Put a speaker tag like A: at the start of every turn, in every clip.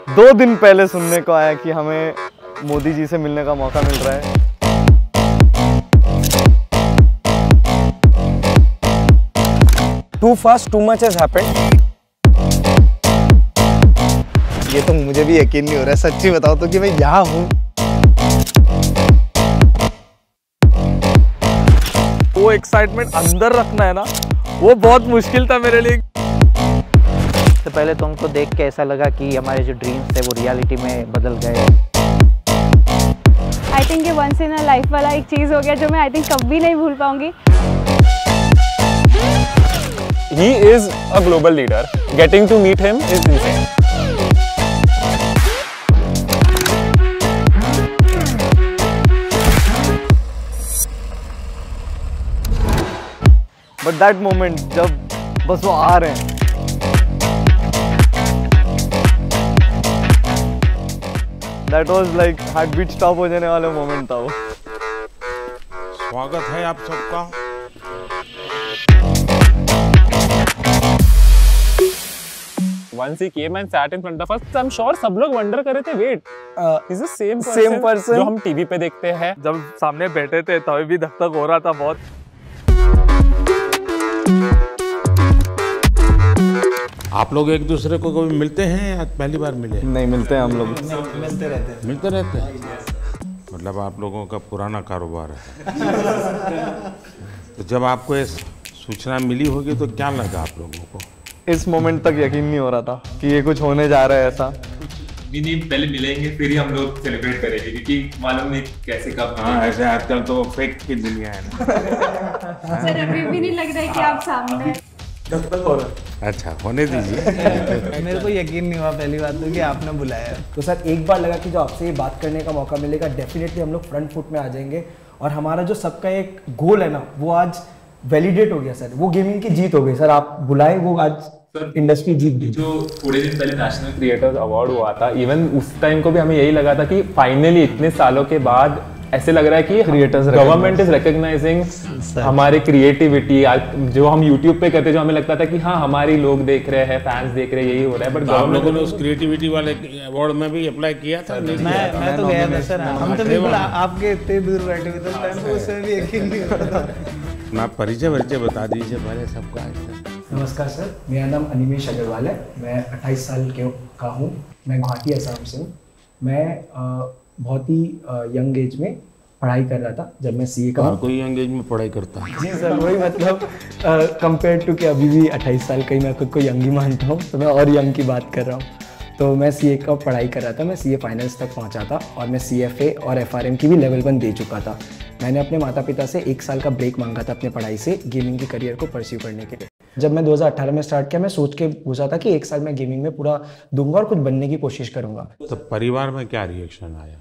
A: 2 दिन पहले सुनने को आया कि हमें मोदी जी से मिलने का मौका मिल रहा है।
B: Too fast, too much has happened. ये तो मुझे भी यकीन नहीं हो रहा है, सच्ची बताओ तो कि मैं यहाँ हूँ।
A: वो एक्साइटमेंट अंदर रखना है ना, वो बहुत मुश्किल था मेरे लिए।
C: तो पहले तो हमको देख के ऐसा लगा कि हमारे जो ड्रीम्स थे वो रियलिटी में बदल गए।
D: आई थिंक ये वंस इन अ लाइफ वाला एक चीज़ हो गया जो मैं आई थिंक कभी नहीं भूल पाऊंगी।
E: He is a global leader. Getting to meet him is insane.
A: But that moment जब बस वो आ रहे हैं, that was like heartbeat stop हो जाने वाला मोमेंट था वो।
F: स्वागत है आप सबका।
E: Once he came and sat in front of us, I'm sure सब लोग wonder कर रहे थे, wait, is the same person जो हम टीवी पे देखते हैं।
A: जब सामने बैठे थे तभी भी धक धक हो रहा था बहुत।
F: आप लोग एक दूसरे को कभी मिलते हैं या पहली बार मिले?
A: नहीं मिलते हैं हम लोग।
F: मिलते रहते हैं। मतलब आप लोगों का पुराना कारोबार है। तो जब आपको ये सूचना मिली होगी तो क्या लगा आप लोगों को?
A: इस मोमेंट तक यकीन नहीं हो रहा था कि ये कुछ होने जा रहा है ऐसा।
G: नहीं, पहले मिलेंगे फिर ही हम लोग सेलिब्रेट करेंगे, क्योंकि मालूम नहीं कैसे कब।
F: हाँ, ऐसे आजकल तो फेक की दुनिया है ना।
D: सर अभी भी नहीं लग रहा है कि आप सामने हैं।
F: अच्छा, होने दीजिए।
B: मेरे को यकीन नहीं हुआ पहली बात तो कि आपने बुलाया।
H: तो सर एक बार लगा कि जो आपसे ये बात करने का मौका मिलेगा डेफिनेटली हम लोग फ्रंट फुट में आ जाएंगे और हमारा जो सबका एक गोल है ना वो आज वैलिडेट हो गया सर। वो गेमिंग की जीत हो गई सर, आप बुलाए वो आज इंडस्ट्री जीत गई।
G: जो थोड़े दिन पहले नेशनल
E: क्रिएटर्स अवार्ड हुआ था, इवन उस टाइम को भी हमें यही लगा था कि फाइनली इतने सालों के बाद ऐसे लग रहा है कि क्रिएटर्स गवर्नमेंट इज रिकॉग्नाइजिंग हमारी क्रिएटिविटी। जो हम यूट्यूब पे करते, जो हमें लगता था कि हाँ हमारी लोग देख रहे हैं, फैंस देख रहे हैं, यही हो रहा है। बट
F: आप लोगों ने उस क्रिएटिविटी वाले अवार्ड में भी अप्लाई किया था?
B: मैं तो गया था सर। हम तो बिल्कुल आपके इतने दूर बैठे हुए थे उस टाइम पे, उसमें भी यकीन नहीं हो रहा था।
F: आप परिचय बता दीजिए पहले सबका।
H: नमस्कार सर, मेरा नाम अनिमेश अग्रवाल है। मैं 28 साल का हूँ। मैं गुवाहाटी असम से हूँ। मैं बहुत ही यंग एज में पढ़ाई कर रहा था जब मैं सीए का।
F: कोई यंग एज में पढ़ाई करता है?
H: जी सर, वही मतलब कंपेयर टू कि अभी भी 28 साल का ही मैं खुद को यंग ही मानता हूँ, तो मैं और यंग की बात कर रहा हूँ। तो मैं सीए का पढ़ाई कर रहा था। मैं सीए फाइनल्स तक पहुँचा था और मैं सीएफए और एफआरएम की भी लेवल 1 दे चुका था। मैंने अपने माता पिता से 1 साल का ब्रेक मांगा था अपने पढ़ाई से गेमिंग के करियर को परस्यू करने के लिए। जब मैं 2018 में स्टार्ट किया, मैं सोच के पूछा था कि 1 साल मैं गेमिंग में पूरा दूंगा और कुछ बनने की कोशिश करूंगा।
F: तो परिवार में क्या रिएक्शन आया?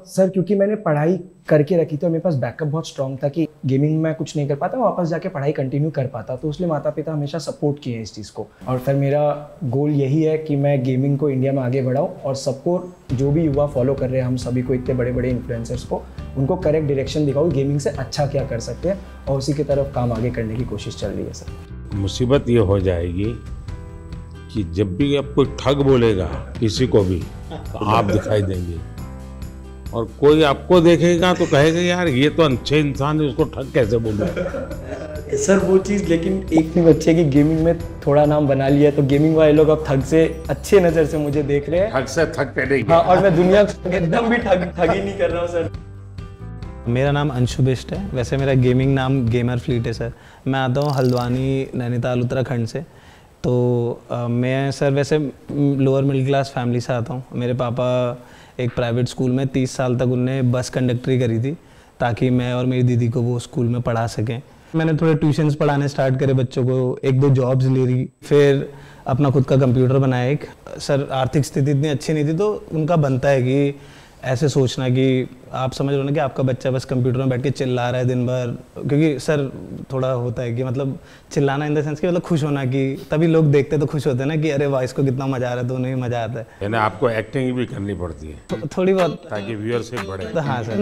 H: सर क्योंकि मैंने पढ़ाई करके रखी थी और मेरे पास बैकअप बहुत स्ट्रॉन्ग था कि गेमिंग में कुछ नहीं कर पाता, वापस जाके पढ़ाई कंटिन्यू कर पाता, तो इसलिए माता पिता हमेशा सपोर्ट किए हैं इस चीज़ को। और फिर मेरा गोल यही है कि मैं गेमिंग को इंडिया में आगे बढ़ाऊँ और सबको, जो भी युवा फॉलो कर रहे हैं हम सभी को, इतने बड़े बड़े इन्फ्लुएंसर्स को, उनको करेक्ट डायरेक्शन दिखाऊँ गेमिंग से अच्छा क्या कर सकते हैं और उसी की तरफ काम आगे करने की कोशिश चल रही है सर।
F: मुसीबत ये हो जाएगी कि जब भी अब कोई ठग बोलेगा किसी को भी तो आप दिखाई देंगे और कोई आपको देखेगा तो कहेगा यार ये तो अच्छे इंसान है, उसको ठग कैसे बोल रहा है।
H: सर वो चीज़ लेकिन एक चीज़ अच्छी है कि गेमिंग में थोड़ा नाम बना लिया है, तो गेमिंग वाले लोग अब ठग से अच्छे नज़र से मुझे देख रहे हैं।
F: ठग से ठगते नहीं।
H: हाँ, और मैं दुनिया एकदम भी ठगी नहीं कर रहा हूँ सर।
I: मेरा नाम अंशु बिष्ट है। वैसे मेरा गेमिंग नाम गेमर फ्लीट है सर। मैं आता हूँ हल्द्वानी, नैनीताल, उत्तराखंड से। तो मैं सर वैसे लोअर मिडिल क्लास फैमिली से आता हूँ। मेरे पापा एक प्राइवेट स्कूल में 30 साल तक उनने बस कंडक्टरी करी थी ताकि मैं और मेरी दीदी को वो स्कूल में पढ़ा सकें। मैंने थोड़े ट्यूशन्स पढ़ाने स्टार्ट करे बच्चों को, 1-2 जॉब्स ले रही, फिर अपना खुद का कंप्यूटर बनाया एक। सर आर्थिक स्थिति इतनी अच्छी नहीं थी, तो उनका बनता है कि ऐसे सोचना कि आप समझ रहे हो ना कि आपका बच्चा बस कंप्यूटर में बैठ के चिल्ला रहा है दिन भर, क्योंकि सर थोड़ा होता है कि मतलब चिल्लाना इन द सेंस कि मतलब खुश होना, कि तभी लोग देखते तो खुश होते हैं ना कि अरे वाह इसको कितना मजा आ रहा है, तो उन्हें भी मजा आता है।
F: यानी आपको एक्टिंग भी करनी पड़ती है
I: थोड़ी बहुत,
F: ताकि व्यूअरशिप बढ़े।
I: तो हाँ सर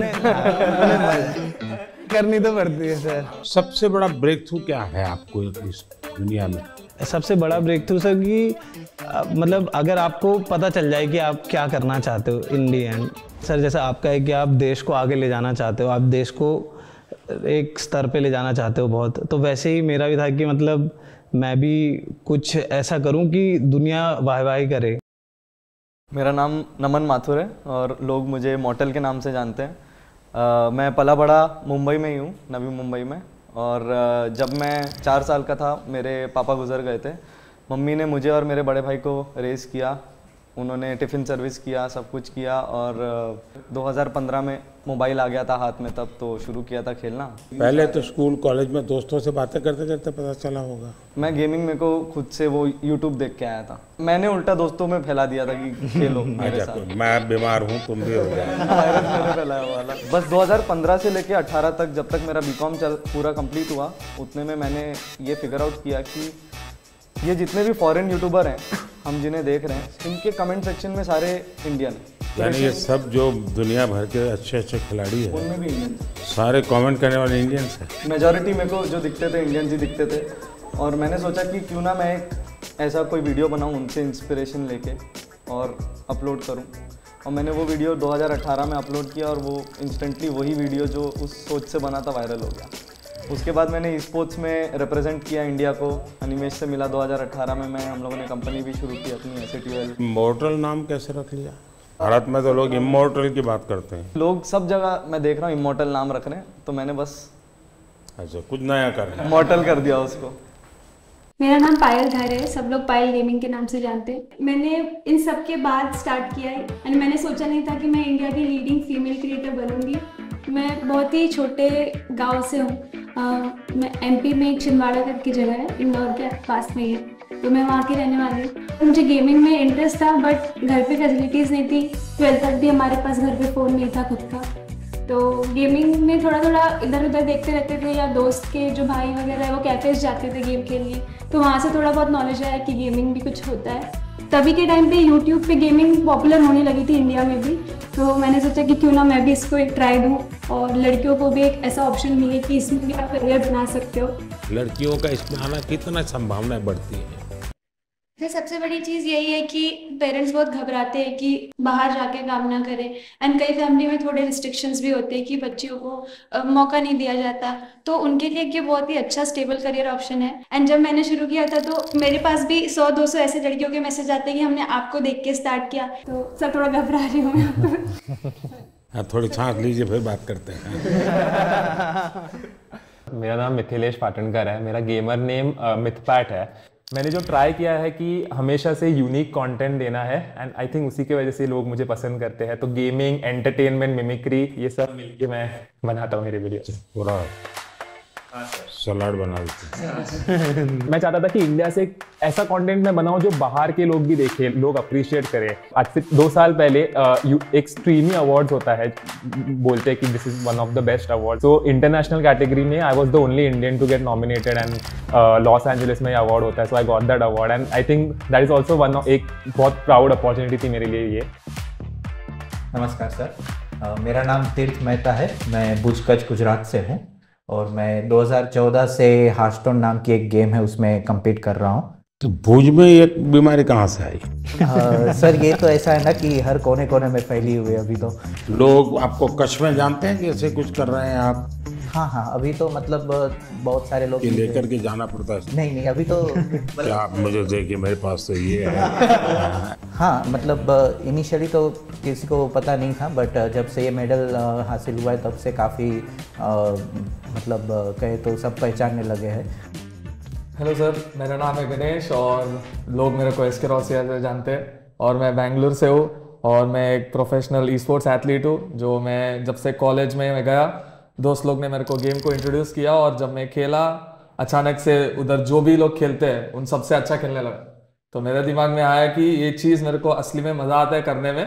I: करनी तो पड़ती है सर।
F: सबसे बड़ा ब्रेक थ्रू क्या है आपको इस दुनिया में?
I: सबसे बड़ा ब्रेक थ्रू सर कि मतलब अगर आपको पता चल जाए कि आप क्या करना चाहते हो इन दी एंड सर, जैसा आपका है कि आप देश को आगे ले जाना चाहते हो, आप देश को एक स्तर पे ले जाना चाहते हो बहुत, तो वैसे ही मेरा भी था कि मतलब मैं भी कुछ ऐसा करूं कि दुनिया वाहवाही करे।
J: मेरा नाम नमन माथुर है और लोग मुझे मॉर्टल के नाम से जानते हैं। मैं पला बड़ा मुंबई में ही हूँ, नवी मुंबई में। और जब मैं 4 साल का था मेरे पापा गुजर गए थे। मम्मी ने मुझे और मेरे बड़े भाई को रेस किया, उन्होंने टिफ़िन सर्विस किया, सब कुछ किया। और 2015 में मोबाइल आ गया था हाथ में, तब तो शुरू किया था खेलना।
F: पहले तो स्कूल कॉलेज में दोस्तों से बातें करते करते पता चला होगा।
J: मैं गेमिंग मेरे को खुद से वो यूट्यूब देख के आया था, मैंने उल्टा दोस्तों में फैला दिया था कि खेलो मेरे साथ।
F: मैं बीमार हूँ, तुम भी हो जाए।
J: वायरस मैंने फैलाया वाला। बस 2015 से लेके 18 तक, जब तक मेरा बीकॉम पूरा कंप्लीट हुआ, उतने में मैंने ये फिगर आउट किया कि ये जितने भी फॉरेन यूट्यूबर हैं हम जिन्हें देख रहे हैं, इनके कमेंट सेक्शन में सारे इंडियन हैं।
F: यानी ये सब जो दुनिया भर के अच्छे अच्छे खिलाड़ी हैं,
J: उनमें भी इंडियन
F: सारे कमेंट करने वाले इंडियंस हैं।
J: मेजॉरिटी मेरे को जो दिखते थे इंडियंस ही दिखते थे। और मैंने सोचा कि क्यों ना मैं एक ऐसा कोई वीडियो बनाऊं उनसे इंस्पिरेशन लेके और अपलोड करूं। और मैंने वो वीडियो 2018 में अपलोड किया और वो इंस्टेंटली वही वीडियो जो उस सोच से बना था वायरल हो गया। उसके बाद मैंने स्पोर्ट्स में रिप्रेजेंट किया इंडिया को, अनिमेश से मिला 2018 में। हम लोगों ने कंपनी भी शुरू की अपनी SATL।
F: इमॉर्टल नाम कैसे रख लिया? भारत में तो लोग इमॉर्टल की बात करते हैं।
J: लोग सब जगह मैं देख रहा हूँ इमॉर्टल नाम रख रहे हैं, तो मैंने बस
F: अच्छा कुछ नया कर
J: इमॉर्टल कर दिया उसको।
D: मेरा नाम पायल धारे है, सब लोग पायल गेमिंग के नाम से जानते हैं। मैंने इन सब के बाद स्टार्ट किया है एंड मैंने सोचा नहीं था कि मैं इंडिया की लीडिंग फीमेल क्रिएटर बनूंगी। मैं बहुत ही छोटे गांव से हूँ, मैं MP में एक छिंदवाड़ा करके जगह है, इंदौर के पास में ही है, तो मैं वहाँ की रहने वाली हूँ। मुझे गेमिंग में इंटरेस्ट था बट घर पे फैसिलिटीज़ नहीं थी। 12th तक भी हमारे पास घर पे फ़ोन नहीं था खुद का, तो गेमिंग में थोड़ा थोड़ा इधर उधर देखते रहते थे, या दोस्त के जो भाई वगैरह है वो कैफेज जाते थे गेम खेलने, तो वहाँ से थोड़ा बहुत नॉलेज आया कि गेमिंग भी कुछ होता है। तभी के टाइम पे यूट्यूब पे गेमिंग पॉपुलर होने लगी थी इंडिया में भी, तो मैंने सोचा कि क्यों ना मैं भी इसको एक ट्राई दूँ और लड़कियों को भी एक ऐसा ऑप्शन मिले कि इसमें भी आप करियर बना सकते हो।
F: लड़कियों का इसमें आना कितना संभावनाएं बढ़ती है।
D: फिर सबसे बड़ी चीज़ यही है कि पेरेंट्स बहुत घबराते हैं कि बाहर जाके काम ना करें, एंड कई फैमिली में थोड़े रिस्ट्रिक्शंस भी होते हैं कि बच्चियों को मौका नहीं दिया जाता, तो उनके लिए ये बहुत ही अच्छा स्टेबल करियर ऑप्शन है। एंड जब मैंने शुरू किया था तो मेरे पास भी 100-200 ऐसे लड़कियों के मैसेज आते हैं कि हमने आपको देख के स्टार्ट किया, तो सब थोड़ा घबरा रही हूँ मैं।
F: थोड़ी सांस लीजिए फिर बात करते हैं।
E: मेरा नाम मिथिलेश पाटनकर है, मेरा गेमर नेम मिथपैट है। मैंने जो ट्राई किया है कि हमेशा से यूनिक कंटेंट देना है, एंड आई थिंक उसी की वजह से लोग मुझे पसंद करते हैं। तो गेमिंग, एंटरटेनमेंट, मिमिक्री, ये सब मिलके मैं बनाता हूँ मेरे वीडियो।
F: पूरा सलाड बना देते।
E: मैं चाहता था कि इंडिया से एक ऐसा कंटेंट मैं बनाऊं जो बाहर के लोग भी देखें, लोग अप्रिशिएट करें। आज से 2 साल पहले एक स्ट्रीमी अवार्ड्स होता है, बोलते हैं कि this is one of the best award. तो इंटरनेशनल कैटेगरी में I was the only Indian to get nominated, and Los Angeles में अवार्ड होता है, so I got that award. And I think that is also एक बहुत proud opportunity थी मेरे लिए ये।
C: नमस्कार सर, मेरा नाम तीर्थ मेहता है, मैं भुज कच्छ गुजरात से हूँ और मैं 2014 से हार्टस्टोन नाम की एक गेम है उसमें compete कर रहा हूँ।
F: तो भुज में ये बीमारी कहाँ से आई?
C: सर ये तो ऐसा है ना कि हर कोने कोने में फैली हुई है अभी तो।
F: लोग आपको कच्छ में जानते हैं कि ऐसे कुछ कर रहे हैं आप?
C: हाँ, अभी तो मतलब बहुत सारे लोग
F: लेकर के जाना पड़ता है।
C: नहीं अभी तो
F: क्या आप मुझे देखिए मेरे पास तो ये है।
C: हाँ मतलब इनिशियली तो किसी को पता नहीं था, बट जब से ये मेडल हासिल हुआ है तब से काफ़ी मतलब कहे तो सब पहचानने लगे हैं।
A: हेलो सर, मेरा नाम है गणेश और लोग मेरे को SK रोसिया से जानते हैं और मैं बेंगलुरु से हूँ और मैं एक प्रोफेशनल ई-स्पोर्ट्स एथलीट हूँ। जो मैं जब से कॉलेज में मैं गया, दोस्त लोग ने मेरे को गेम को इंट्रोड्यूस किया और जब मैं खेला अचानक से उधर जो भी लोग खेलते हैं उन सबसे अच्छा खेलने लगा। तो मेरे दिमाग में आया कि ये चीज़ मेरे को असली में मज़ा आता है करने में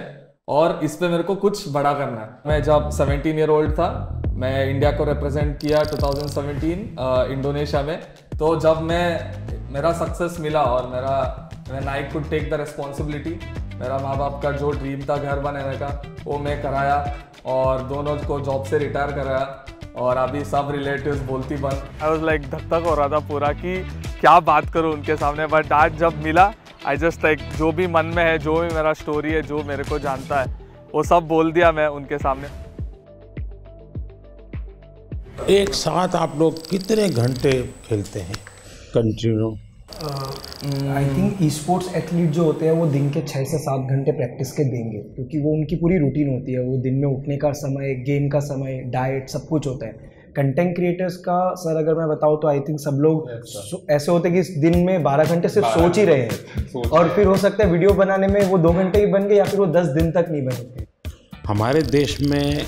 A: और इस पे मेरे को कुछ बड़ा करना है। मैं जब 17 ईयर ओल्ड था, मैं इंडिया को रिप्रेजेंट किया 2017 इंडोनेशिया में। तो जब मेरा सक्सेस मिला और man I could take the responsibility, मेरा माँ बाप का जो ड्रीम था घर बनाने का वो मैं कराया और दोनों को जॉब से रिटायर कराया और अभी सब रिलेटिव्स बोलती बंद। आई वाज लाइक धक धक हो रहा था पूरा कि क्या बात करूँ उनके सामने, बट आज जब मिला आई जस्ट लाइक जो भी मन में है, जो भी मेरा स्टोरी है, जो मेरे को जानता है, वो सब बोल दिया मैं उनके सामने।
F: एक साथ आप लोग कितने घंटे खेलते हैं continue?
H: I think e sports athlete जो होते हैं वो दिन के 6 से 7 घंटे प्रैक्टिस के देंगे, क्योंकि वो उनकी पूरी रूटीन होती है। वो दिन में उठने का समय, गेम का समय, डाइट, सब कुछ होता है। कंटेंट क्रिएटर्स का सर अगर मैं बताऊँ तो आई थिंक सब लोग ऐसे होते हैं कि दिन में 12 घंटे सिर्फ सोच ही रहे हैं, और फिर हो सकता है वीडियो बनाने में वो 2 घंटे ही बन गए या फिर वो 10 दिन तक नहीं बने। हमारे
F: देश में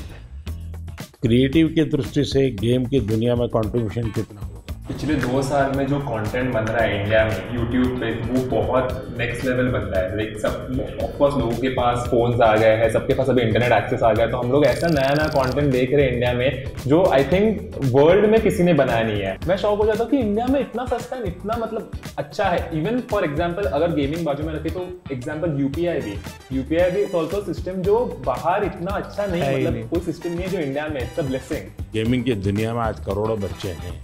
F: क्रिएटिव की दृष्टि से गेम की दुनिया में कंट्रीब्यूशन कितना होगा?
E: पिछले 2 साल में जो कंटेंट बन रहा है इंडिया में यूट्यूब पे, वो बहुत नेक्स्ट लेवल बन रहा है। लाइक सब ऑफकोर्स लोगों के पास फोन्स आ गए हैं, सबके पास अभी इंटरनेट एक्सेस आ गया, तो हम लोग ऐसा नया नया कंटेंट देख रहे हैं इंडिया में जो आई थिंक वर्ल्ड में किसी ने बनाया नहीं है। मैं शौक हो जाता हूँ कि इंडिया में इतना सस्ता है, इतना मतलब अच्छा है। इवन फॉर एग्जाम्पल अगर गेमिंग बाजू में रखे तो एग्जाम्पल यूपीआई भी ऑल्सो सिस्टम जो बाहर इतना अच्छा नहीं है, मतलब कोई सिस्टम नहीं है जो इंडिया में। It's a blessing.
F: गेमिंग की दुनिया में आज करोड़ों बच्चे हैं,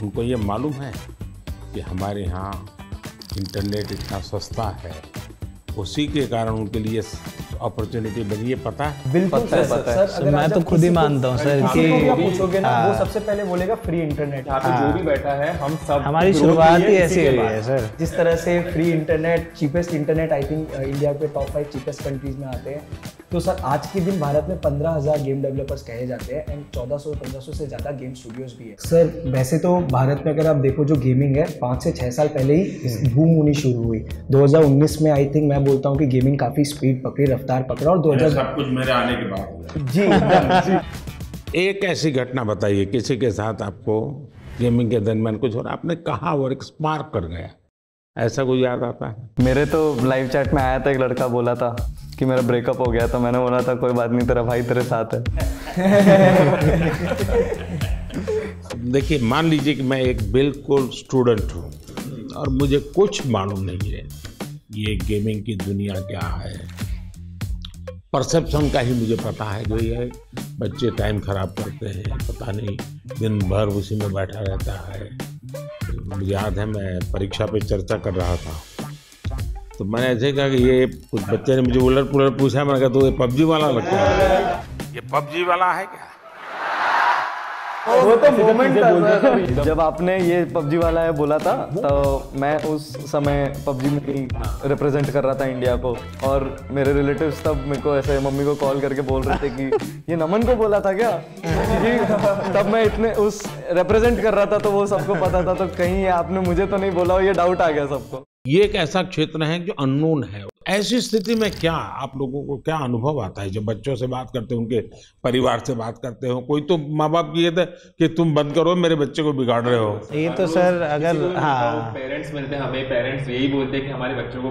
F: उनको ये मालूम है कि हमारे यहाँ इंटरनेट इतना सस्ता है, उसी के कारण उनके लिए अपॉर्चुनिटी बनी है। पता है?
H: बिल्कुल सर, मैं तो खुद ही मानता हूँ सर कि पूछोगे ना वो सबसे पहले बोलेगा फ्री इंटरनेट।
E: यहाँ पे जो भी बैठा है हम सब,
H: हमारी शुरुआत ही ऐसी हुई है सर। जिस तरह से free internet, cheapest internet I think India के टॉप 5 चीपेस्ट कंट्रीज में आते हैं। तो सर आज के दिन भारत में 15,000 गेम डेवलपर्स कहे जाते हैं एंड 1400-1500 से ज़्यादा गेम स्टूडियोज भी है। सर वैसे तो भारत में अगर आप देखो जो गेमिंग है 5 से 6 साल पहले ही बूम होनी शुरू हुई। 2019 में आई थिंक मैं बोलता हूँ कि गेमिंग काफ़ी स्पीड पकड़ी, रफ्तार पकड़ा, और 2000
F: सब कुछ मेरे आने के बाद
H: जी।
F: एक ऐसी घटना बताइए किसी के साथ आपको गेमिंग के दरमियान कुछ और आपने कहा और एक स्पार्क कर गया, ऐसा कोई याद आता है?
J: मेरे तो लाइव चैट में आया था, एक लड़का बोला था कि मेरा ब्रेकअप हो गया, तो मैंने बोला था कोई बात नहीं, तेरा भाई तेरे साथ है।
F: देखिए मान लीजिए कि मैं एक बिल्कुल स्टूडेंट हूँ और मुझे कुछ मालूम नहीं है ये गेमिंग की दुनिया क्या है। परसेप्शन का ही मुझे पता है जो ये बच्चे टाइम खराब करते हैं, पता नहीं दिन भर उसी में बैठा रहता है। मुझे याद है मैं परीक्षा पे चर्चा कर रहा था तो मैंने ऐसे कहा कि ये कुछ बच्चे ने मुझे उलट पुलट पूछा, मैंने कहा तो ये पबजी वाला लगता है, ये पबजी वाला है क्या?
J: वो तो मोमेंट था जब आपने ये पबजी वाला है बोला था, तो मैं उस समय पबजी में ही रिप्रेजेंट कर रहा था इंडिया को, और मेरे रिलेटिव्स तब मेरे को ऐसे मम्मी को कॉल करके बोल रहे थे कि ये नमन को बोला था क्या? तब मैं इतने उस रिप्रेजेंट कर रहा था तो वो सबको पता था, तो कहीं आपने मुझे तो नहीं बोला हो, ये डाउट आ गया सबको।
F: ये एक ऐसा क्षेत्र है जो अननोन है। ऐसी स्थिति में क्या आप लोगों को क्या अनुभव आता है जब बच्चों से बात करते हो, उनके परिवार से बात करते हो? कोई तो माँ बाप ये थे कि तुम बंद करो, मेरे बच्चे को बिगाड़ रहे हो।
I: ये तो सर अगर
E: पेरेंट्स मिलते हैं हमें, पेरेंट्स यही बोलते हैं कि हमारे बच्चों को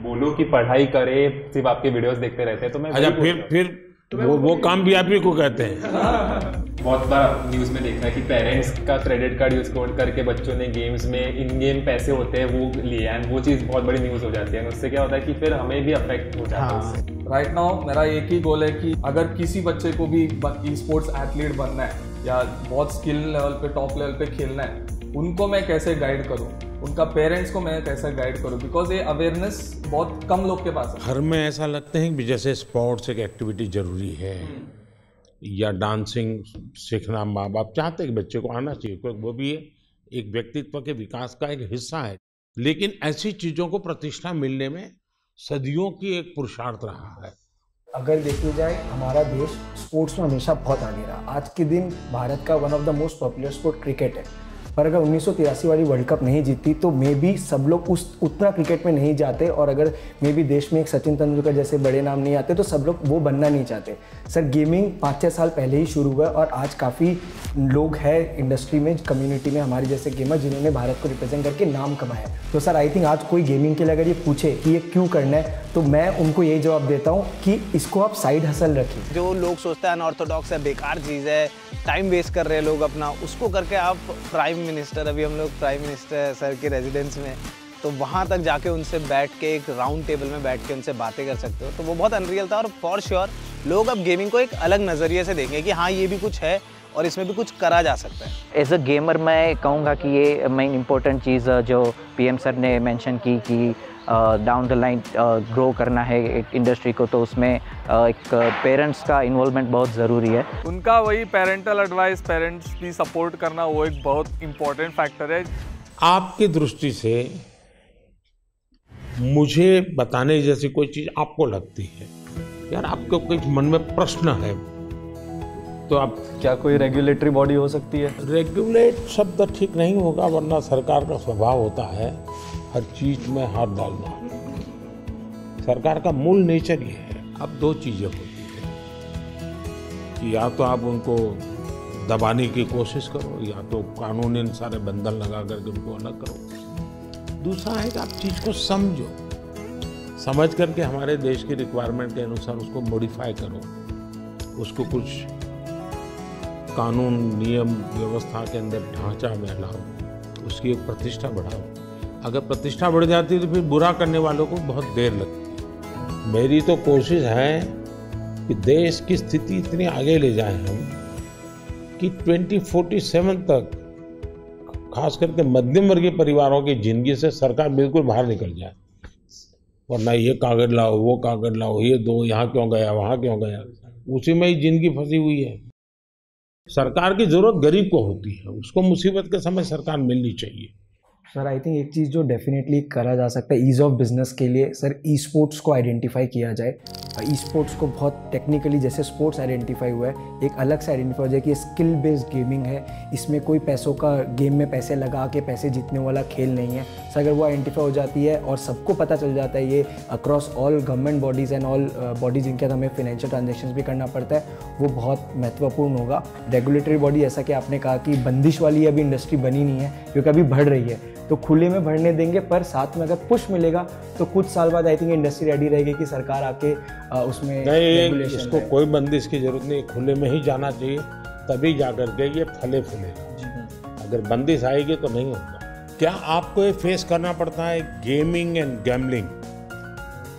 E: बोलो कि पढ़ाई करे, सिर्फ आपके वीडियोस देखते रहते हैं। तो मैं
F: अच्छा फिर वो काम भी आप ही को कहते हैं।
E: बहुत बार न्यूज़ में देखा है कि पेरेंट्स का क्रेडिट कार्ड यूज करके बच्चों ने गेम्स में इन गेम पैसे होते हैं वो लिए, एंड वो चीज़ बहुत बड़ी न्यूज़ हो जाती है। उससे क्या होता है कि फिर हमें भी अफेक्ट हो जाता है उससे।
A: राइट नाउ मेरा एक ही गोल है कि अगर किसी बच्चे को भी ई स्पोर्ट्स एथलीट बनना है या बहुत स्किल लेवल पे, टॉप लेवल पे खेलना है, उनको मैं कैसे गाइड करूँ, उनका पेरेंट्स को मैं कैसे गाइड करूँ, बिकॉज ये अवेयरनेस बहुत कम लोग के पास है।
F: घर में ऐसा लगता है कि जैसे स्पोर्ट्स एक एक्टिविटी जरूरी है या डांसिंग सीखना, माँ बाप चाहते हैं कि बच्चे को आना चाहिए, क्योंकि वो भी एक व्यक्तित्व के विकास का एक हिस्सा है। लेकिन ऐसी चीज़ों को प्रतिष्ठा मिलने में सदियों की एक पुरुषार्थ रहा है।
H: अगर देखी जाए हमारा देश स्पोर्ट्स में हमेशा बहुत आगे रहा। आज के दिन भारत का one of the most popular sport cricket है, पर अगर 1983 वाली वर्ल्ड कप नहीं जीती तो मे बी सब लोग उतना क्रिकेट में नहीं जाते, और अगर मे बी देश में एक सचिन तेंदुलकर जैसे बड़े नाम नहीं आते तो सब लोग वो बनना नहीं चाहते। सर गेमिंग 5-6 साल पहले ही शुरू हुआ और आज काफ़ी लोग हैं इंडस्ट्री में, कम्युनिटी में हमारे जैसे गेमर जिन्होंने भारत को रिप्रेजेंट करके नाम कमाया। तो सर आई थिंक आज कोई गेमिंग के लिए अगर ये पूछे कि ये क्यों करना है तो मैं उनको यही जवाब देता हूँ कि इसको आप साइड हसल रखिए।
I: जो लोग सोचते हैं अनऑर्थोडॉक्स है, बेकार चीज़ है, टाइम वेस्ट कर रहे हैं लोग अपना, उसको करके आप प्राइम मिनिस्टर, अभी हम लोग प्राइम मिनिस्टर सर के रेजिडेंस में, तो वहाँ तक जाके उनसे बैठ के एक राउंड टेबल में बैठ के उनसे बातें कर सकते हो, तो वो बहुत अनरियल था। और फॉर श्योर लोग अब गेमिंग को एक अलग नज़रिए से देखेंगे कि हाँ ये भी कुछ है और इसमें भी कुछ करा जा सकता है।
C: एज अ गेमर मैं कहूँगा कि ये मेन इम्पोर्टेंट चीज़ जो पीएम सर ने मेंशन की कि डाउन द लाइन ग्रो करना है एक इंडस्ट्री को, तो उसमें एक पेरेंट्स का इन्वॉल्वमेंट बहुत ज़रूरी है।
A: उनका वही पेरेंटल एडवाइस, पेरेंट्स की सपोर्ट करना, वो एक बहुत इम्पोर्टेंट फैक्टर है।
F: आपकी दृष्टि से मुझे बताने जैसी कोई चीज़ आपको लगती है, यार आपको कुछ मन में प्रश्न है, तो आप
J: क्या कोई रेगुलेटरी बॉडी हो सकती है?
F: रेगुलेट शब्द ठीक नहीं होगा, वरना सरकार का स्वभाव होता है हर चीज में हाथ डालना। सरकार का मूल नेचर ये है। अब दो चीजें होती है कि या तो आप उनको दबाने की कोशिश करो, या तो कानूनी सारे बंधन लगा करके उनको अलग करो। दूसरा है कि आप चीज को समझो, समझ करके हमारे देश की रिक्वायरमेंट के अनुसार उसको मॉडिफाई करो, उसको कुछ कानून नियम व्यवस्था के अंदर ढांचा में लाओ, उसकी एक प्रतिष्ठा बढ़ाओ। अगर प्रतिष्ठा बढ़ जाती है तो फिर बुरा करने वालों को बहुत देर लगती है। मेरी तो कोशिश है कि देश की स्थिति इतनी आगे ले जाएं हम कि 2047 तक खास करके मध्यम वर्गीय परिवारों की जिंदगी से सरकार बिल्कुल बाहर निकल जाए। वरना ये कागज लाओ, वो कागज लाओ, ये दो, यहाँ क्यों गया, वहाँ क्यों गया, उसी में ही जिंदगी फंसी हुई है। सरकार की जरूरत गरीब को होती है, उसको मुसीबत के समय सरकार मिलनी चाहिए।
H: सर आई थिंक एक चीज़ जो डेफिनेटली करा जा सकता है ईज़ ऑफ बिजनेस के लिए, सर ई स्पोर्ट्स को आइडेंटिफाई किया जाए। ई स्पोर्ट्स को बहुत टेक्निकली जैसे स्पोर्ट्स आइडेंटिफाई हुआ है, एक अलग से आइडेंटिफाई हो जाए कि ये स्किल बेस्ड गेमिंग है, इसमें कोई पैसों का गेम में पैसे लगा के पैसे जीतने वाला खेल नहीं है। सर अगर वो आइडेंटिफाई हो जाती है और सबको पता चल जाता है ये across all government bodies and all bodies जिनके साथ हमें फाइनेंशियल ट्रांजेक्शन भी करना पड़ता है, वो बहुत महत्वपूर्ण होगा। रेगुलेटरी बॉडी, ऐसा कि आपने कहा कि बंदिश वाली अभी इंडस्ट्री बनी नहीं है क्योंकि अभी बढ़ रही है, तो खुले में बढ़ने देंगे, पर साथ में अगर पुश मिलेगा तो कुछ साल बाद आई थिंक इंडस्ट्री रेडी रहेगी कि सरकार आके उसमें
F: नहीं, इसको कोई बंदिश की जरूरत नहीं, खुले में ही जाना चाहिए, तभी जाकर के ये फले फूलेगा। अगर बंदिश आएगी तो नहीं होगा। क्या आपको ये फेस करना पड़ता है गेमिंग एंड गैम्बलिंग,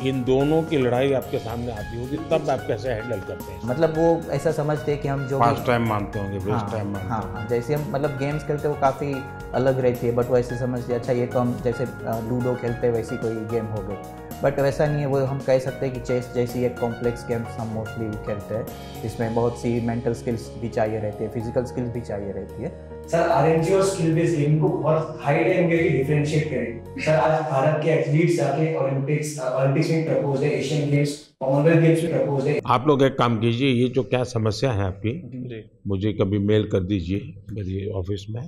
F: इन दोनों की लड़ाई आपके सामने आती होगी, तब आप कैसे हैंडल करते हैं?
C: मतलब वो ऐसा समझते हैं कि हम जो
F: फास्ट टाइम मानते होंगे, वेस्ट टाइम मानते होंगे।
C: हाँ, जैसे हम मतलब गेम्स खेलते वो काफ़ी अलग रहती है, बट वो ऐसे समझते अच्छा ये तो हम जैसे लूडो खेलते हैं वैसी कोई गेम हो गई, बट वैसा नहीं है। वो हम कह सकते हैं कि चेस जैसी एक कॉम्प्लेक्स गेम्स हम मोस्टली खेलते हैं, जिसमें बहुत सी मेंटल स्किल्स भी चाहिए रहती है, फिजिकल स्किल्स भी चाहिए रहती है।
H: सर आरएनजी और स्किल बेस्ड गेम को बहुत हाई लेवल में डिफरेंशिएट करें। सर आज भारत के एथलीट्स जाके ओलंपिक्स में प्रपोज है, एशियन गेम्स, कॉमनवेल्थ गेम्स में प्रपोज है।
F: आप लोग एक काम कीजिए, ये जो क्या समस्या है आपकी, मुझे कभी मेल कर दीजिए मेरी ऑफिस में,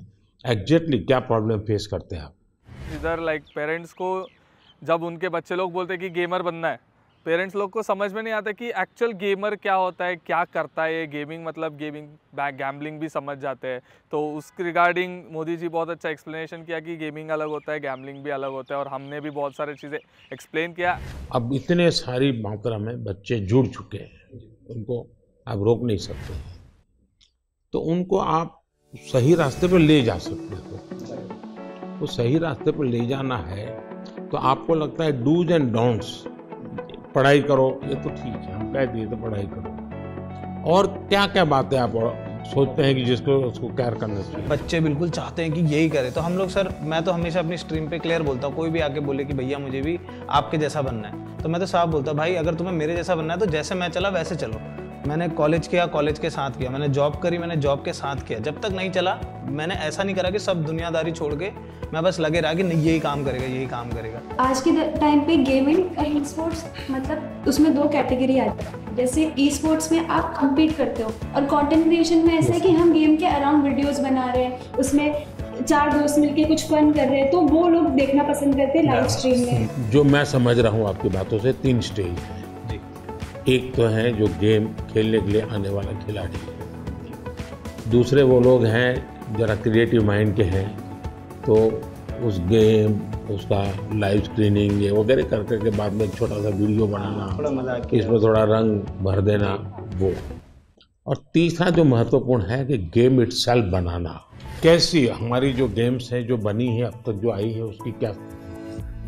F: एग्जैक्टली क्या प्रॉब्लम फेस करते हैं आप।
A: इधर लाइक पेरेंट्स को जब उनके बच्चे लोग बोलते हैं कि गेमर बनना है, पेरेंट्स लोग को समझ में नहीं आता कि एक्चुअल गेमर क्या होता है, क्या करता है। गेमिंग मतलब गेमिंग, गैम्बलिंग भी समझ जाते हैं। तो उस रिगार्डिंग मोदी जी बहुत अच्छा एक्सप्लेनेशन किया कि गेमिंग अलग होता है, गैम्बलिंग भी अलग होता है, और हमने भी बहुत सारी चीज़ें एक्सप्लेन किया।
F: अब इतने सारी मात्रा में बच्चे जुड़ चुके हैं, उनको आप रोक नहीं सकते, तो उनको आप सही रास्ते पर ले जा सकते हो। तो सही रास्ते पर ले जाना है तो आपको लगता है डूज एंड डोंट्स, पढ़ाई करो, ये तो ठीक है, हम कह दिए तो पढ़ाई करो, और क्या क्या बातें आप सोचते हैं कि जिसको उसको केयर करना चाहिए?
I: बच्चे बिल्कुल चाहते हैं कि यही करे, तो हम लोग सर, मैं तो हमेशा अपनी स्ट्रीम पे क्लियर बोलता हूँ, कोई भी आके बोले कि भैया मुझे भी आपके जैसा बनना है, तो मैं तो साफ बोलता हूँ भाई अगर तुम्हें मेरे जैसा बनना है तो जैसे मैं चला वैसे चलो। मैंने कॉलेज किया, कॉलेज के साथ किया, मैंने जॉब करी, मैंने जॉब के साथ किया, जब तक नहीं चला मैंने ऐसा नहीं करा कि सब दुनियादारी छोड़ के मैं बस लगे रहा कि नहीं यही काम करेगा, यही काम करेगा।
D: आज के टाइम पे गेमिंग और ई स्पोर्ट्स मतलब उसमें दो कैटेगरी आती है। जैसे ई स्पोर्ट्स में आप कम्पीट करते हो, और कंटेंट क्रिएशन में ऐसा है कि हम गेम के अराउंड वीडियोस बना रहे हैं, उसमें 4 दोस्त मिलके कुछ फन कर रहे हैं, तो वो लोग देखना पसंद करते हैं लाइव स्ट्रीम में।
F: जो मैं समझ रहा हूँ आपकी बातों से 3 स्टेज है। एक तो है जो गेम खेलने के लिए आने वाला खिलाड़ी, दूसरे वो लोग हैं जरा क्रिएटिव माइंड के हैं, तो उस गेम उसका लाइव स्क्रीनिंग ये वगैरह कर करके बाद में एक छोटा सा वीडियो बनाना, इसमें थोड़ा रंग भर देना वो। और तीसरा जो महत्वपूर्ण है कि गेम इटसेल्फ बनाना। कैसी हमारी जो गेम्स हैं जो बनी है अब तक जो आई है उसकी क्या?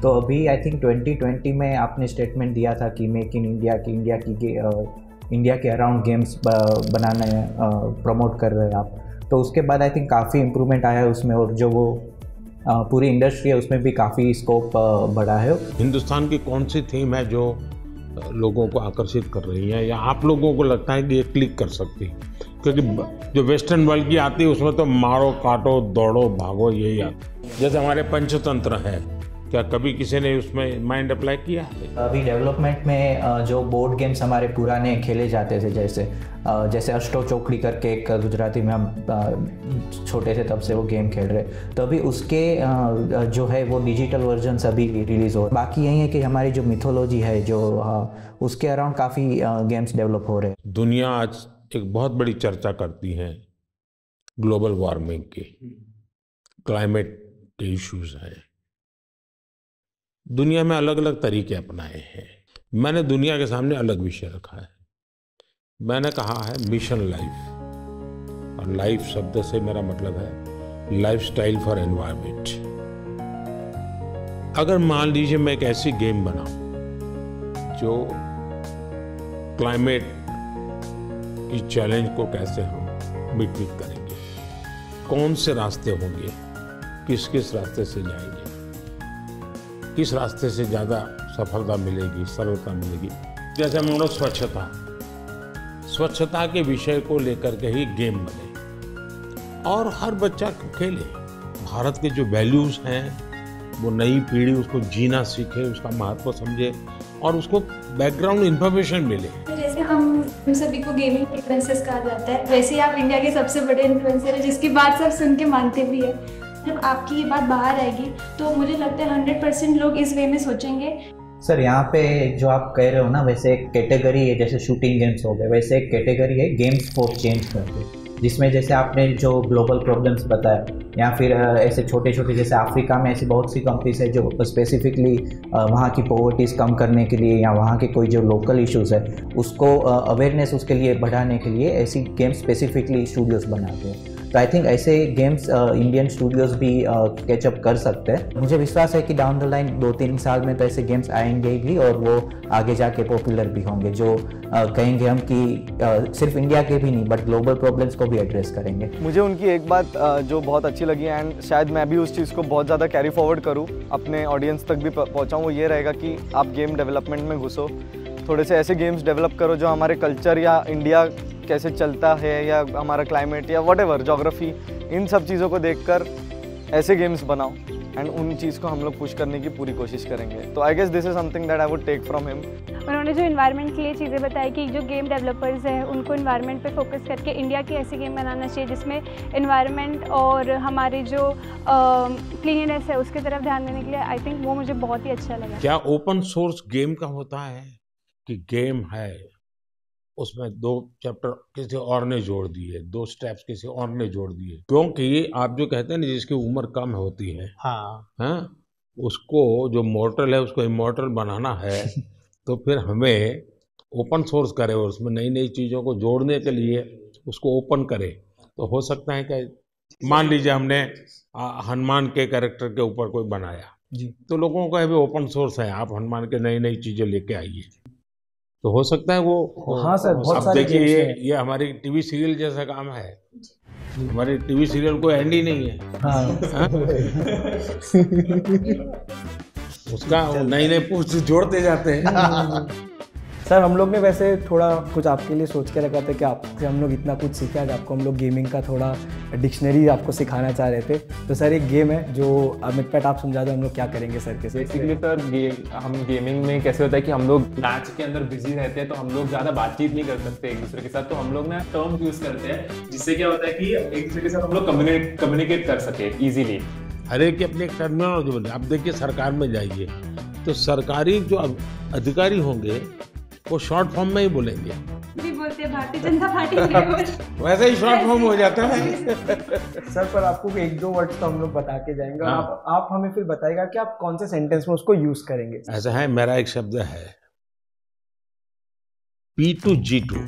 F: तो
C: अभी आई थिंक 2020 में आपने स्टेटमेंट दिया था कि मेक इन इंडिया की इंडिया के अराउंड गेम्स बनाने प्रमोट कर रहे हैं आप, तो उसके बाद आई थिंक काफ़ी इम्प्रूवमेंट आया है उसमें, और जो वो पूरी इंडस्ट्री है उसमें भी काफ़ी स्कोप बढ़ा है।
F: हिंदुस्तान की कौन सी थीम है जो लोगों को आकर्षित कर रही है, या आप लोगों को लगता है कि ये क्लिक कर सकती है? क्योंकि जो वेस्टर्न वर्ल्ड की आती है उसमें तो मारो काटो दौड़ो भागो यही आता है। जैसे हमारे पंचतंत्र है, क्या कभी किसी ने उसमें माइंड अप्लाई किया है?
C: अभी डेवलपमेंट में जो बोर्ड गेम्स हमारे पुराने खेले जाते थे, जैसे अष्टो चौकड़ी करके एक गुजराती में हम छोटे थे तब से वो गेम खेल रहे, तो अभी उसके जो है वो डिजिटल वर्जन अभी रिलीज़ हो। बाकी यही है कि हमारी जो मिथोलॉजी है जो उसके अराउंड काफ़ी गेम्स डेवलप हो रहे हैं।
F: दुनिया आज एक बहुत बड़ी चर्चा करती है ग्लोबल वार्मिंग की, क्लाइमेट के इश्यूज हैं। दुनिया में अलग अलग तरीके अपनाए हैं। मैंने दुनिया के सामने अलग विषय रखा है। मैंने कहा है मिशन लाइफ, और लाइफ शब्द से मेरा मतलब है लाइफस्टाइल फॉर एनवायरनमेंट। अगर मान लीजिए मैं एक ऐसी गेम बनाऊं जो क्लाइमेट की चैलेंज को कैसे हम मिट करेंगे, कौन से रास्ते होंगे, किस किस रास्ते से जाएंगे, किस रास्ते से ज़्यादा सफलता मिलेगी, सरलता मिलेगी। जैसे मानो स्वच्छता के विषय को लेकर के ही गेम बने और हर बच्चा खेले। भारत के जो वैल्यूज़ हैं वो नई पीढ़ी उसको जीना सीखे, उसका महत्व समझे और उसको बैकग्राउंड इन्फॉर्मेशन मिले।
D: जैसे हम सभी को गेमिंग इन्फ्लुएंसर्स कहा जाता है, वैसे ही आप इंडिया के सबसे बड़े इन्फ्लुएंसर हैं जिसकी बात सब सुन के मानते भी है। जब आपकी ये बात बाहर आएगी तो मुझे लगता है 100% लोग इस वे में सोचेंगे।
C: सर यहाँ पे जो आप कह रहे हो ना, वैसे एक कैटेगरी है, जैसे शूटिंग गेम्स हो गए, वैसे एक कैटेगरी है गेम्स फॉर चेंज करके, जिसमें जैसे आपने जो ग्लोबल प्रॉब्लम्स बताया, या फिर ऐसे छोटे छोटे जैसे अफ्रीका में ऐसी बहुत सी कंट्रीज है जो स्पेसिफिकली वहाँ की पॉवर्टीज़ कम करने के लिए या वहाँ के कोई जो लोकल इश्यूज है उसको अवेयरनेस उसके लिए बढ़ाने के लिए ऐसी गेम्स स्पेसिफिकली स्टूडियोज़ बनाते हैं। तो आई थिंक ऐसे गेम्स इंडियन स्टूडियोज़ भी कैचअप कर सकते हैं। मुझे विश्वास है कि डाउन द लाइन 2-3 साल में तो ऐसे गेम्स आएंगे भी और वो आगे जाके पॉपुलर भी होंगे, जो कहेंगे हम कि सिर्फ इंडिया के भी नहीं बट ग्लोबल प्रॉब्लम्स को भी एड्रेस करेंगे।
J: मुझे उनकी एक बात जो बहुत अच्छी लगी, एंड शायद मैं भी उस चीज़ को बहुत ज़्यादा कैरी फॉरवर्ड करूँ, अपने ऑडियंस तक भी पहुँचाऊँ, वो ये रहेगा कि आप गेम डेवलपमेंट में घुसो, थोड़े से ऐसे गेम्स डेवलप करो जो हमारे कल्चर या इंडिया कैसे चलता है या हमारा क्लाइमेट या व्हाटएवर ज्योग्राफी, इन सब चीज़ों को देखकर ऐसे गेम्स बनाओ एंड उन चीज़ को हम लोग पुश करने की पूरी कोशिश करेंगे। तो I guess this is something that I would take from him.
D: उन्होंने जो इन्वायरमेंट के लिए चीज़ें बताई कि जो गेम डेवलपर्स हैं उनको इन्वायरमेंट पे फोकस करके इंडिया की ऐसी गेम बनाना चाहिए जिसमें इन्वायरमेंट और हमारे जो क्लीननेस है उसकी तरफ ध्यान देने के लिए, आई थिंक वो मुझे बहुत ही अच्छा लगा।
F: क्या ओपन सोर्स गेम का होता है कि गेम है उसमें 2 चैप्टर किसी और ने जोड़ दिए, 2 स्टेप्स किसी और ने जोड़ दिए, क्योंकि आप जो कहते हैं ना जिसकी उम्र कम होती है, हाँ, उसको जो मॉर्टल है उसको इमॉर्टल बनाना है तो फिर हमें ओपन सोर्स करे और उसमें नई नई चीज़ों को जोड़ने के लिए उसको ओपन करे। तो हो सकता है कि मान लीजिए हमने हनुमान के कैरेक्टर के ऊपर कोई बनाया जी, तो लोगों को अभी ओपन सोर्स है, आप हनुमान के नई नई चीज़ें लेके आइए, तो हो सकता है वो। हाँ सर, बहुत सारे देखिए ये हमारी टीवी सीरियल जैसा काम है, हमारे टीवी सीरियल को एंड ही नहीं है। हाँ। उसका नए नए पोस्ट जोड़ते जाते हैं।
H: सर हम लोग ने वैसे थोड़ा कुछ आपके लिए सोच के रखा था कि आपसे हम लोग इतना कुछ सीखा है, आपको हम लोग गेमिंग का थोड़ा डिक्शनरी आपको सिखाना चाह रहे थे। तो सर एक गेम है जो अमित पैट आप समझा दो हम लोग क्या करेंगे सर के।
E: बेसिकली सर हम गेमिंग में कैसे होता है कि हम लोग मैच के अंदर बिजी रहते हैं तो हम लोग ज़्यादा बातचीत नहीं कर सकते एक दूसरे के साथ, तो हम लोग ना टर्म यूज़ करते हैं जिससे क्या होता है कि एक दूसरे के साथ हम लोग कम्युनिकेट कर सके ईजिली।
F: हर एक की अपनी एक टर्मिनोलॉजी बोले। आप देखिए सरकार में जाइए तो सरकारी जो अधिकारी होंगे वो शॉर्ट फॉर्म में ही बोलेंगे,
D: भी बोलते हैं भारतीय जनता पार्टी
F: वैसे ही शॉर्ट फॉर्म हो जाता है।
H: सर पर आपको 1-2 वर्ड्स तो हम लोग बता के जाएंगे। हाँ। आप हमें फिर बताइएगा कि आप कौन से सेंटेंस में उसको यूज करेंगे।
F: ऐसा है, मेरा एक शब्द है P2G2,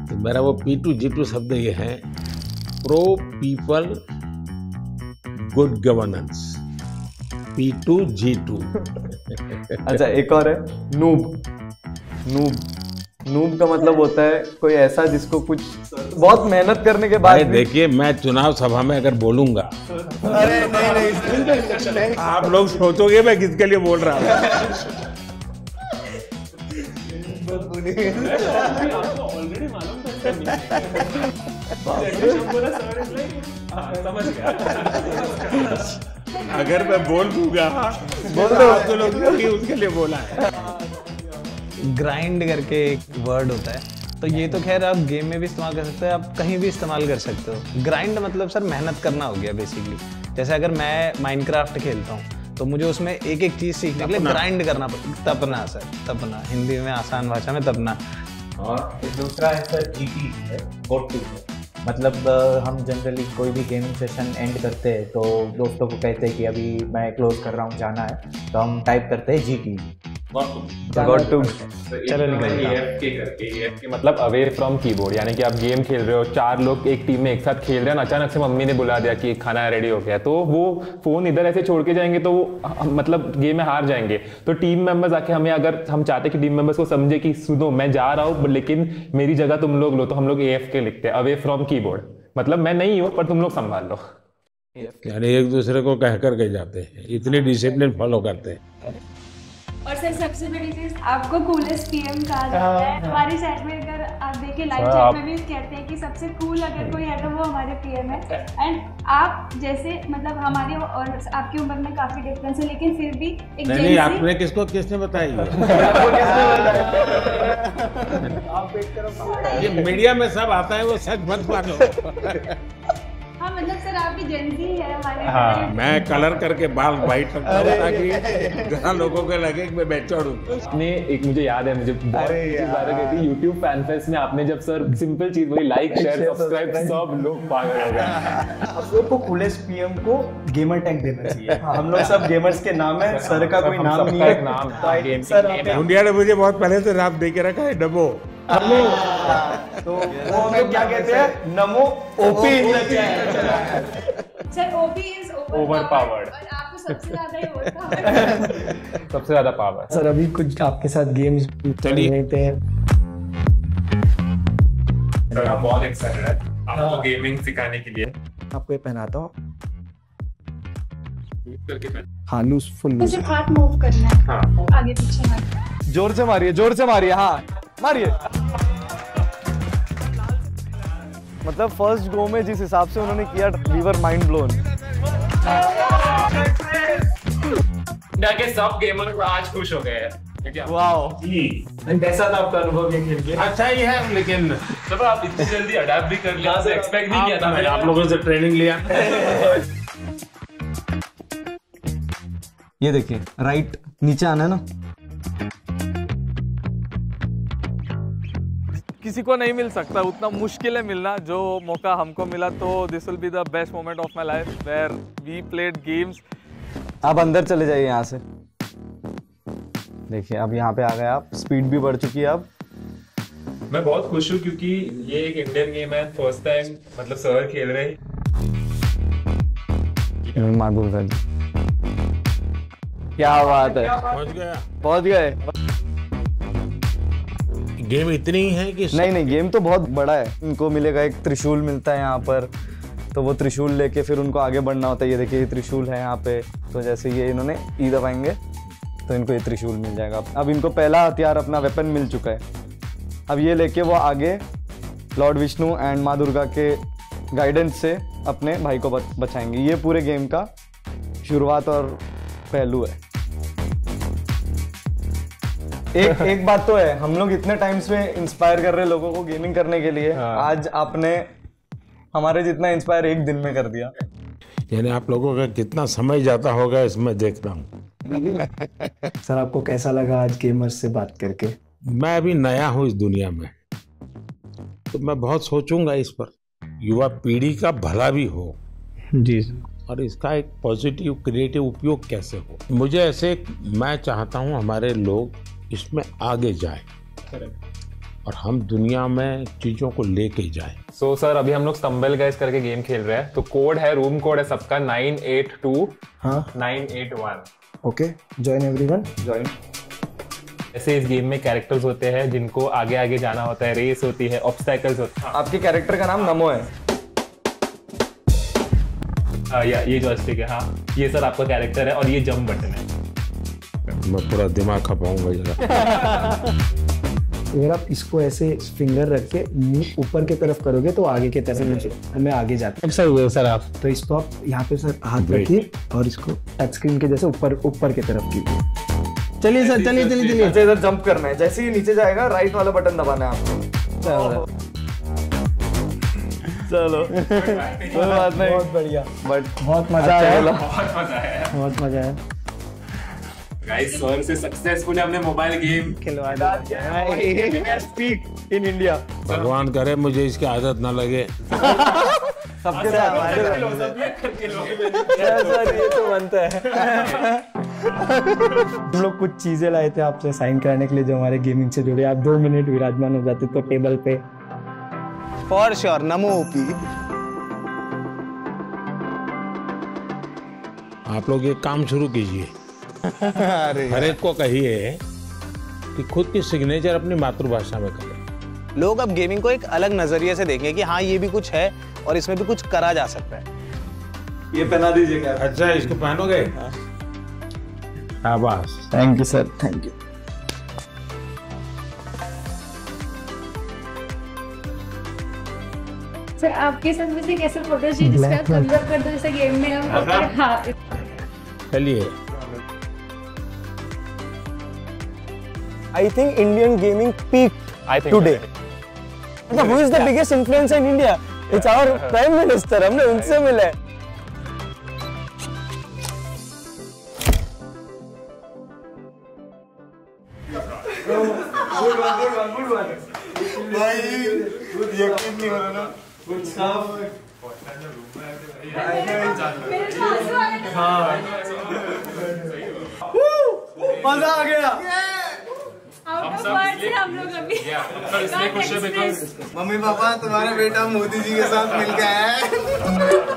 F: तो मेरा वो P2G2 शब्द ये है pro people good governance, P2G2।
J: अच्छा एक और है नूब नूब का मतलब होता है कोई ऐसा जिसको कुछ बहुत मेहनत करने के बाद
F: देखिए, मैं चुनाव सभा में अगर बोलूंगा,
B: अरे नहीं,
F: आप लोग सोचोगे मैं किसके लिए बोल रहा हूँ।
G: समझ गया।
F: अगर मैं बोल दूंगा तो लोग उसके लिए बोला है।
I: ग्राइंड करके एक वर्ड होता है, तो ये तो खैर आप गेम में भी इस्तेमाल कर सकते हो, आप कहीं भी इस्तेमाल कर सकते हो। ग्राइंड मतलब सर मेहनत करना हो गया बेसिकली। जैसे अगर मैं माइनक्राफ्ट खेलता हूँ तो मुझे उसमें एक एक चीज़ सीखने के लिए ग्राइंड करना पड़ता। तपना सर, तपना, हिंदी में आसान भाषा में तपना।
C: और दूसरा आंसर GT है, गॉट टू है। मतलब हम जनरली कोई भी गेमिंग सेशन एंड करते हैं तो दोस्तों को कहते हैं कि अभी मैं क्लोज कर रहा हूँ, जाना है, तो हम टाइप करते हैं GT,
J: गॉट टू।
E: चलो AFK मतलब अवे फ्रॉम कीबोर्ड, यानी कि आप गेम खेल रहे हो, 4 लोग एक टीम में एक साथ खेल रहे हैं, अचानक से मम्मी ने बुला दिया कि खाना रेडी हो गया, तो वो फोन इधर ऐसे छोड़ के जाएंगे तो वो मतलब गेम में हार जाएंगे। तो टीम मेंबर्स आके हमें, अगर हम चाहते कि टीम मेंबर्स को समझे कि सुनो मैं जा रहा हूँ लेकिन मेरी जगह तुम लोग लो, तो हम लोग AFK लिखते हैं, अवे फ्रॉम कीबोर्ड, मतलब मैं नहीं हूँ पर तुम लोग संभाल लो।
F: यानी एक दूसरे को कह करके जाते हैं, इतनी डिसिप्लिन फॉलो करते हैं।
D: और सर सबसे बड़ी चीज, आपको कूलेस्ट PM कहा जाता है हमारी साइड में। अगर आप देखिए लाइव चैट में भी कहते हैं कि सबसे कूल अगर कोई है तो वो हमारे PM है। एंड आप जैसे मतलब हमारी और आपकी उम्र में काफी डिफरेंस है, लेकिन फिर भी एक
F: नहीं, आपने किसने बताई ये मीडिया में सब आता है, वो सच मत मानो।
D: हाँ मतलब सर आपकी जेंजी है हमारे।
F: हाँ, मैं कलर करके बाल वाइट रखता हूँ ताकि जहाँ लोगों को लगे कि मैं मैच्योर्ड हूँ।
E: आपने एक, मुझे याद है, मुझे बहुत चीज बातें कही थी यूट्यूब फैन फेस्ट में, आपने जब सर सिंपल चीज वही लाइक शेयर सब्सक्राइब, सब लोग पागल हो गए।
B: आप लोग को कूलेस्ट PM को गेमर टैग देना चाहिए। हम लोग सब गेमर्स के नाम है, सर का कोई नाम नहीं है।
E: नाम
F: इंडिया ने मुझे बहुत पहले से नाम दे के रखा है, डबो।
B: तो वो हम लोग क्या कहते हैं, नमो OP in the chat.
D: Sir OP is
E: overpowered,
D: और आपको सबसे ज्यादा ही ओवरपावर्ड,
E: सबसे ज्यादा पावर।
H: सर अभी कुछ आपके साथ गेम्स चलिए थे।
G: सर आप बहुत एक्साइटेड है आपको गेमिंग सिखाने के लिए।
H: आपको ये पहनाता हूँ।
G: हाँ,
H: लूज, फुल लूज।
D: सिर्फ हाथ मूव करना है। हाँ। आगे पीछे मत।
J: जोर से मारिए, हाँ मारिए। मतलब फर्स्ट गो में जिस हिसाब से उन्होंने किया, वी वर माइंड ब्लोन।
G: के सब गेमर आज खुश हो गए हैं।
J: वाओ,
G: कैसा था आपका अनुभव ये खेल के?
F: अच्छा ही है, लेकिन
G: सब आप इतनी जल्दी अडैप्ट भी कर लिया, एक्सपेक्ट नहीं किया था मैंने
F: आप लोगों से ट्रेनिंग लिया।
J: ये देखिए राइट नीचे आना है ना।
K: किसी को नहीं मिल सकता, उतना मुश्किल है मिलना। जो मौका हमको मिला तो this will be the best moment of my life where we played games.
J: आप अंदर चले जाइए यहाँ से। देखिए अब यहाँ पे आ गए आप, स्पीड भी बढ़ चुकी है अब।
G: मैं बहुत खुश हूँ क्योंकि ये एक इंडियन गेम है, फर्स्ट टाइम मतलब सर खेल रहे हैं।
J: क्या बात है, पहुंच गए।
F: गेम इतनी ही है कि
J: नहीं, गेम तो बहुत बड़ा है। इनको मिलेगा एक त्रिशूल मिलता है यहाँ पर, तो वो त्रिशूल लेके फिर उनको आगे बढ़ना होता है। ये देखिए ये त्रिशूल है यहाँ पे, तो जैसे ये इन्होंने ई दबाएंगे तो इनको ये त्रिशूल मिल जाएगा। अब इनको पहला हथियार अपना वेपन मिल चुका है। अब ये लेके वो आगे लॉर्ड विष्णु एंड माँ दुर्गा के गाइडेंस से अपने भाई को बचाएंगे। ये पूरे गेम का शुरुआत और पहलू है। एक बात तो है, हम लोग इतने टाइम से इंस्पायर कर रहे लोगों को गेमिंग करने के लिए। आज आपने हमारे जितना इंस्पायर एक दिन में कर दिया।
F: यानी आप लोगों का कितना समय जाता होगा इसमें देख रहा हूँ।
H: सर आपको कैसा लगा आज गेमर्स से बात करके?
F: मैं अभी नया हूँ इस दुनिया में, तो मैं बहुत सोचूंगा इस पर, युवा पीढ़ी का भला भी हो
H: जी,
F: और इसका एक पॉजिटिव क्रिएटिव उपयोग कैसे हो। मुझे ऐसे, मैं चाहता हूँ हमारे लोग इसमें आगे जाए और हम दुनिया में चीजों को लेके जाए।
E: सो सर अभी हम लोग स्टम्बल गाइस करके गेम खेल रहे हैं, तो कोड है, रूम कोड है सबका 982 981।
H: Okay, join everyone.
E: जॉइन ऐसे इस गेम में कैरेक्टर्स होते हैं जिनको आगे आगे जाना होता है, रेस होती है, ऑब्स्टैकल्स होते हैं।
J: आपके कैरेक्टर का नाम नमो है।
E: या ये जॉयस्टिक है, हाँ ये सर आपका कैरेक्टर है और ये जंप बटन है।
F: मैं पूरा दिमाग खपाऊंगा जरा।
H: अगर आप इसको ऐसे फिंगर रख के मुंह ऊपर की तरफ करोगे तो आगे की तरफ मैं आगे जाता हूँ सर आप तो इसको आप यहाँ पे सर हाथ रखिए और इसको टच स्क्रीन के जैसे ऊपर की तरफ कीजिए।
J: चलिए सर, चलिए इधर जंप करना है। जैसे ही नीचे जाएगा राइट वाला बटन दबाना है आपको। चलो कोई बात नहीं,
H: बहुत बढ़िया,
J: बट
H: बहुत मजा आया,
G: बहुत मजा आया गाइस। सर से सक्सेसफुली हमने मोबाइल गेम
B: खिलवा दिया। Speak in India.
F: भगवान करे मुझे इसकी आदत ना लगे।
J: सबके साथ ये तो बनता है।
H: हम लोग कुछ चीजें लाए थे आपसे साइन कराने के लिए जो हमारे गेमिंग से जुड़े। आप 2 मिनट विराजमान हो जाते तो टेबल पे।
I: For sure NaMo OP.
F: आप लोग एक काम शुरू कीजिए, हर एक को कहिए कि खुद की सिग्नेचर अपनी मातृभाषा में करें।
I: लोग अब गेमिंग को एक अलग नजरिए से देखें कि हाँ ये भी कुछ है और इसमें भी कुछ करा जा सकता है।
J: ये पहना दीजिएगा।
F: अच्छा इसको पहनोगे? शाबाश।
H: Thank you sir, thank you.
D: Sir आपके साथ में से कैसे फोटो जिसका कन्वर्ट कर दो जैसे गेम में हम। हाँ
F: चलिए।
B: I think Indian gaming peaked today. Who is the biggest influencer in India? It's our Prime Minister. हमने उनसे मिले।
J: भाई यकीन नहीं हो रहा ना। मजा आ गया। मम्मी पापा तुम्हारा बेटा मोदी जी के साथ मिल गया है।